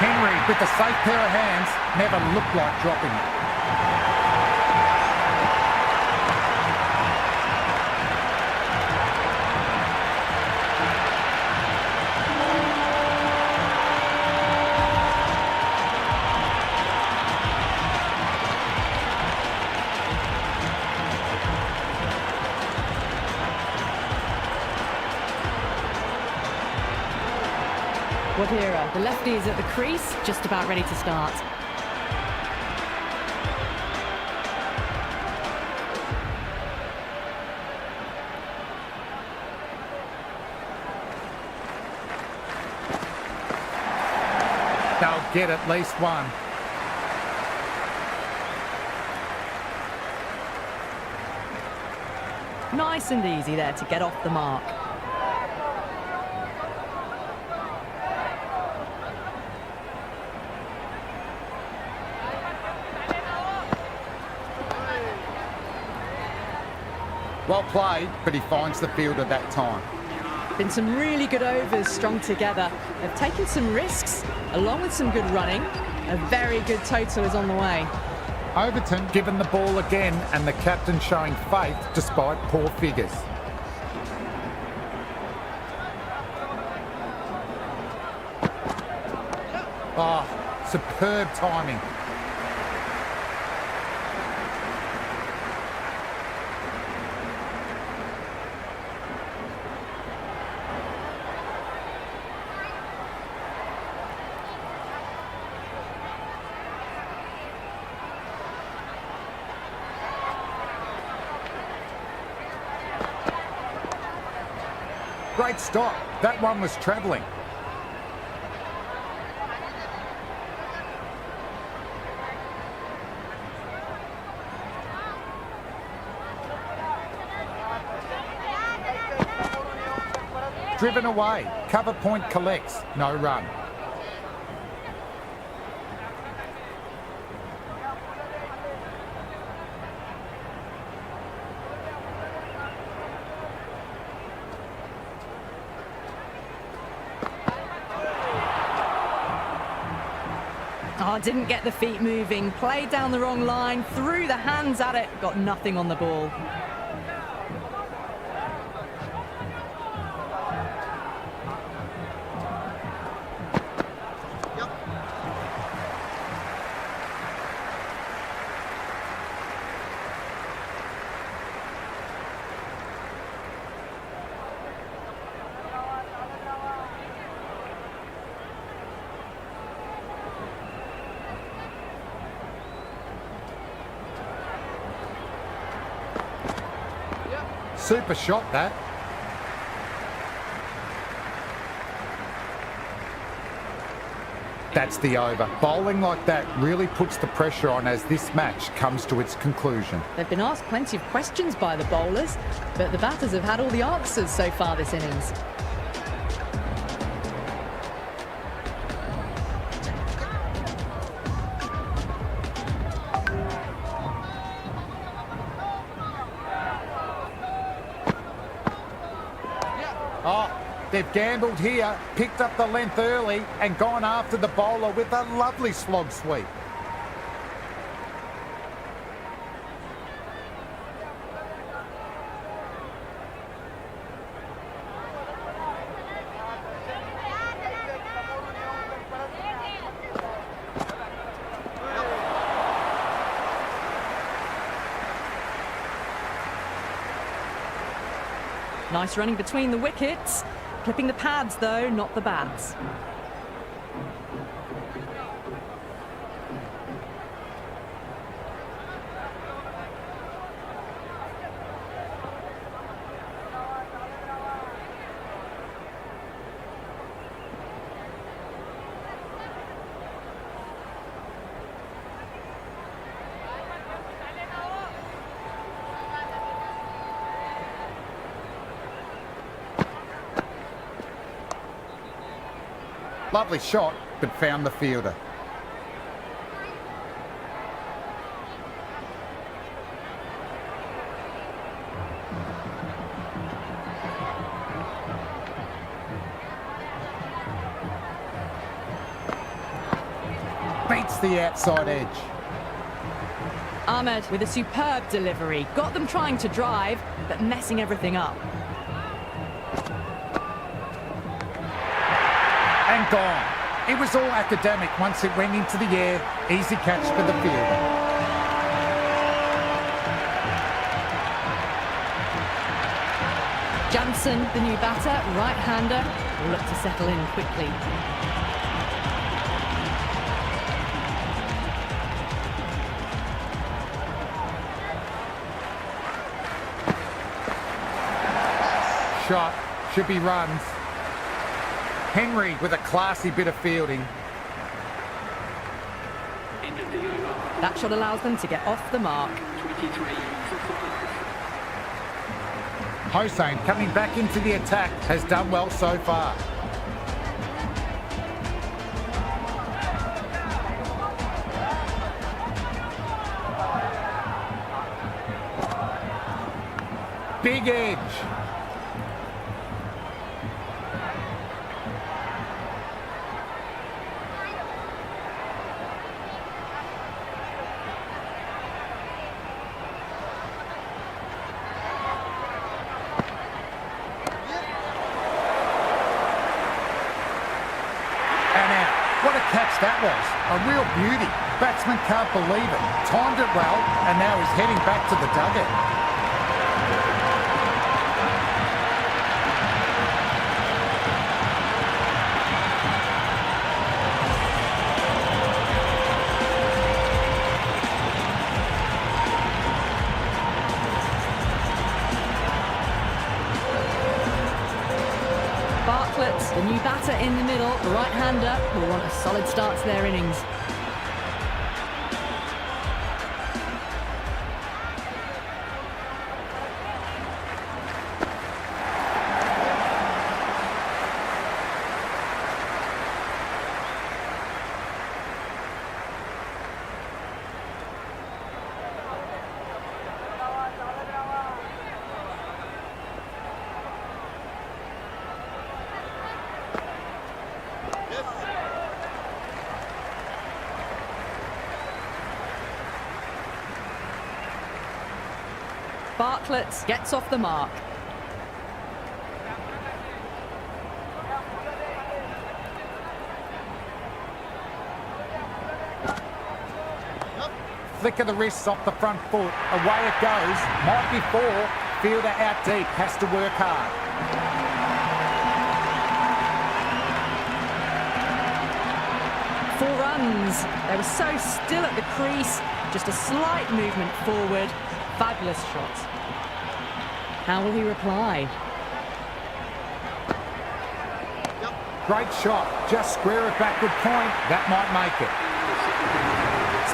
S2: Henry, with the safe pair of hands, never looked like dropping it.
S1: Wadhira, the lefty is at the crease, just about ready to start.
S2: They'll get at least one.
S1: Nice and easy there to get off the mark.
S2: Well played, but he finds the fielder that time.
S1: Been some really good overs strung together. They've taken some risks, along with some good running. A very good total is on the way.
S2: Overton given the ball again, and the captain showing faith despite poor figures. Oh, superb timing. Great stop. That one was travelling. Driven away. Cover point collects. No run.
S1: Oh, didn't get the feet moving. Played down the wrong line. Threw the hands at it. Got nothing on the ball.
S2: Super shot, that. That's the over. Bowling like that really puts the pressure on as this match comes to its conclusion.
S1: They've been asked plenty of questions by the bowlers, but the batters have had all the answers so far this innings.
S2: Oh, they've gambled here, picked up the length early and gone after the bowler with a lovely slog sweep.
S1: Nice running between the wickets. Clipping the pads though, not the bats.
S2: Lovely shot, but found the fielder. Beats the outside edge.
S1: Ahmed with a superb delivery. Got them trying to drive, but messing everything up.
S2: And gone. It was all academic once it went into the air. Easy catch for the fielder.
S1: Jansen, the new batter, right-hander, will look to settle in quickly.
S2: Shot. Should be runs. Henry with a classy bit of fielding.
S1: That shot allows them to get off the mark.
S3: 23 for 5.
S2: Hossain coming back into the attack has done well so far. Big edge. What a catch that was. A real beauty. Batsman can't believe it. Timed it well, and now he's heading back to the dugout.
S1: The new batter in the middle, the right-hander, will want a solid start to their innings. Bartlett gets off the mark.
S2: Flick of the wrists off the front foot. Away it goes. Might be 4. Fielder out deep. Has to work hard.
S1: 4 runs. They were so still at the crease. Just a slight movement forward. Fabulous shot. How will he reply?
S2: Great shot. Just square it back with point. That might make it.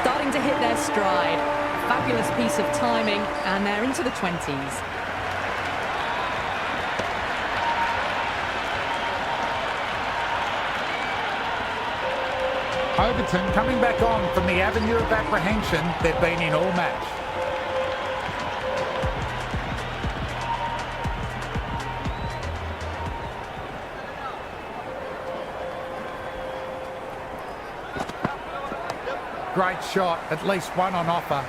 S1: Starting to hit their stride. Fabulous piece of timing, and they're into the 20s.
S2: Overton coming back on from the avenue of apprehension they've been in all match. Great shot, at least one on offer.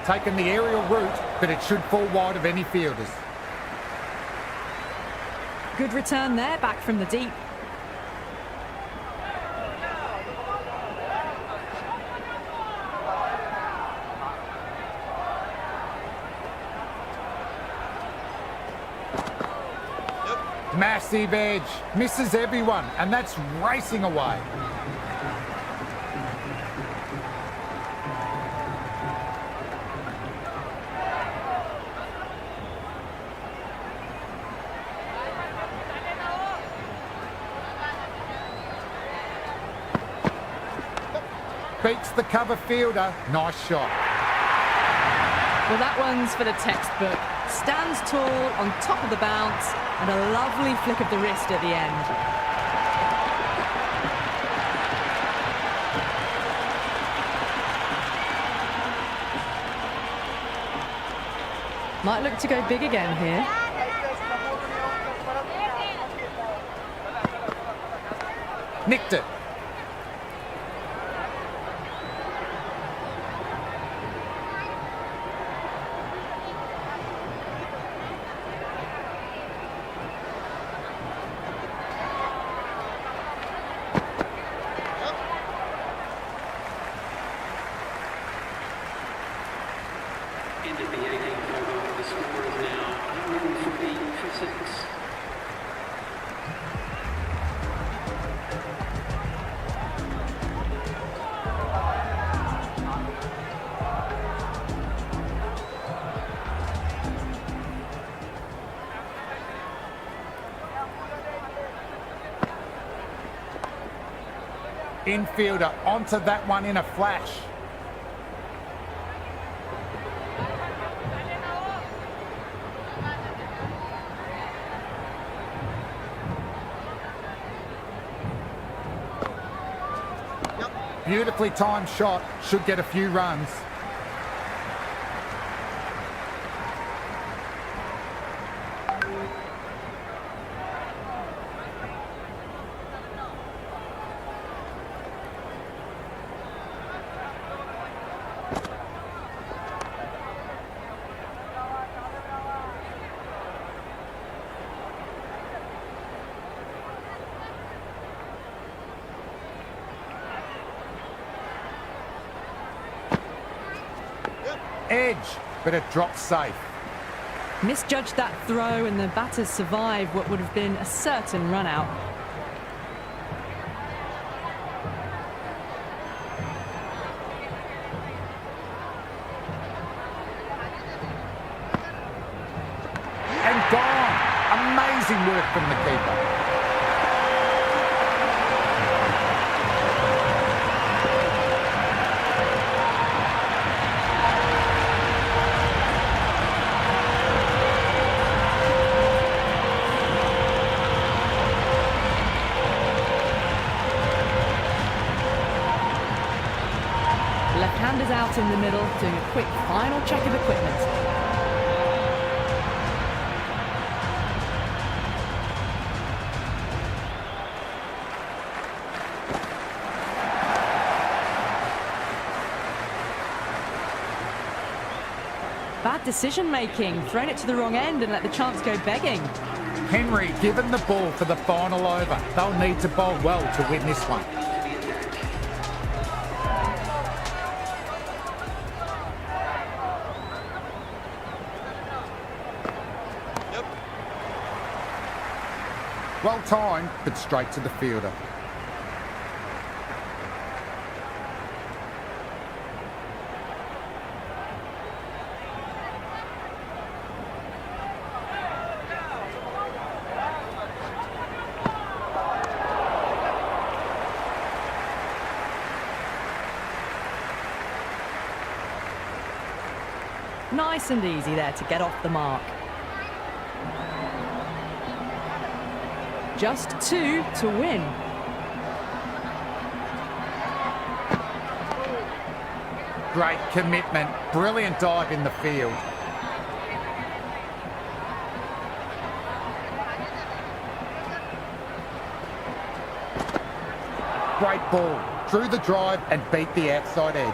S2: Taken the aerial route, but it should fall wide of any fielders.
S1: Good return there, back from the deep.
S2: Massive edge, misses everyone, and that's racing away. Beats the cover fielder, nice shot.
S1: Well, that one's for the textbook. Stands tall on top of the bounce, and a lovely flick of the wrist at the end. Might look to go big again here.
S2: Nicked it.
S3: Into the 18th over. The score is now 140 for 6.
S2: Infielder onto that one in a flash. Beautifully timed shot, should get a few runs. Edge, but it dropped safe.
S1: Misjudged that throw and the batters survived what would have been a certain run out.
S2: And gone. Amazing work from the keeper.
S1: Left-handers out in the middle, doing a quick final check of equipment. Bad decision-making, thrown it to the wrong end and let the chance go begging.
S2: Henry given the ball for the final over. They'll need to bowl well to win this one. Well timed, but straight to the fielder.
S1: Nice and easy there to get off the mark. Just 2 to win.
S2: Great commitment, brilliant dive in the field. Great ball, drew the drive and beat the outside edge.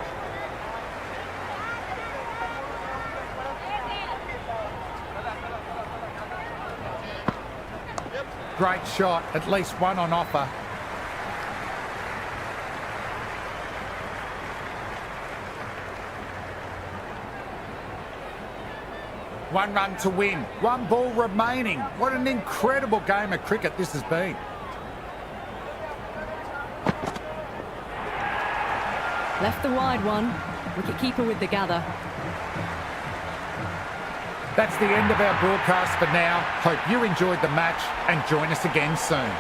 S2: Great shot, at least one on offer. One run to win, one ball remaining. What an incredible game of cricket this has been.
S1: Left the wide one, wicket-keeper with the gather.
S2: That's the end of our broadcast for now. Hope you enjoyed the match and join us again soon.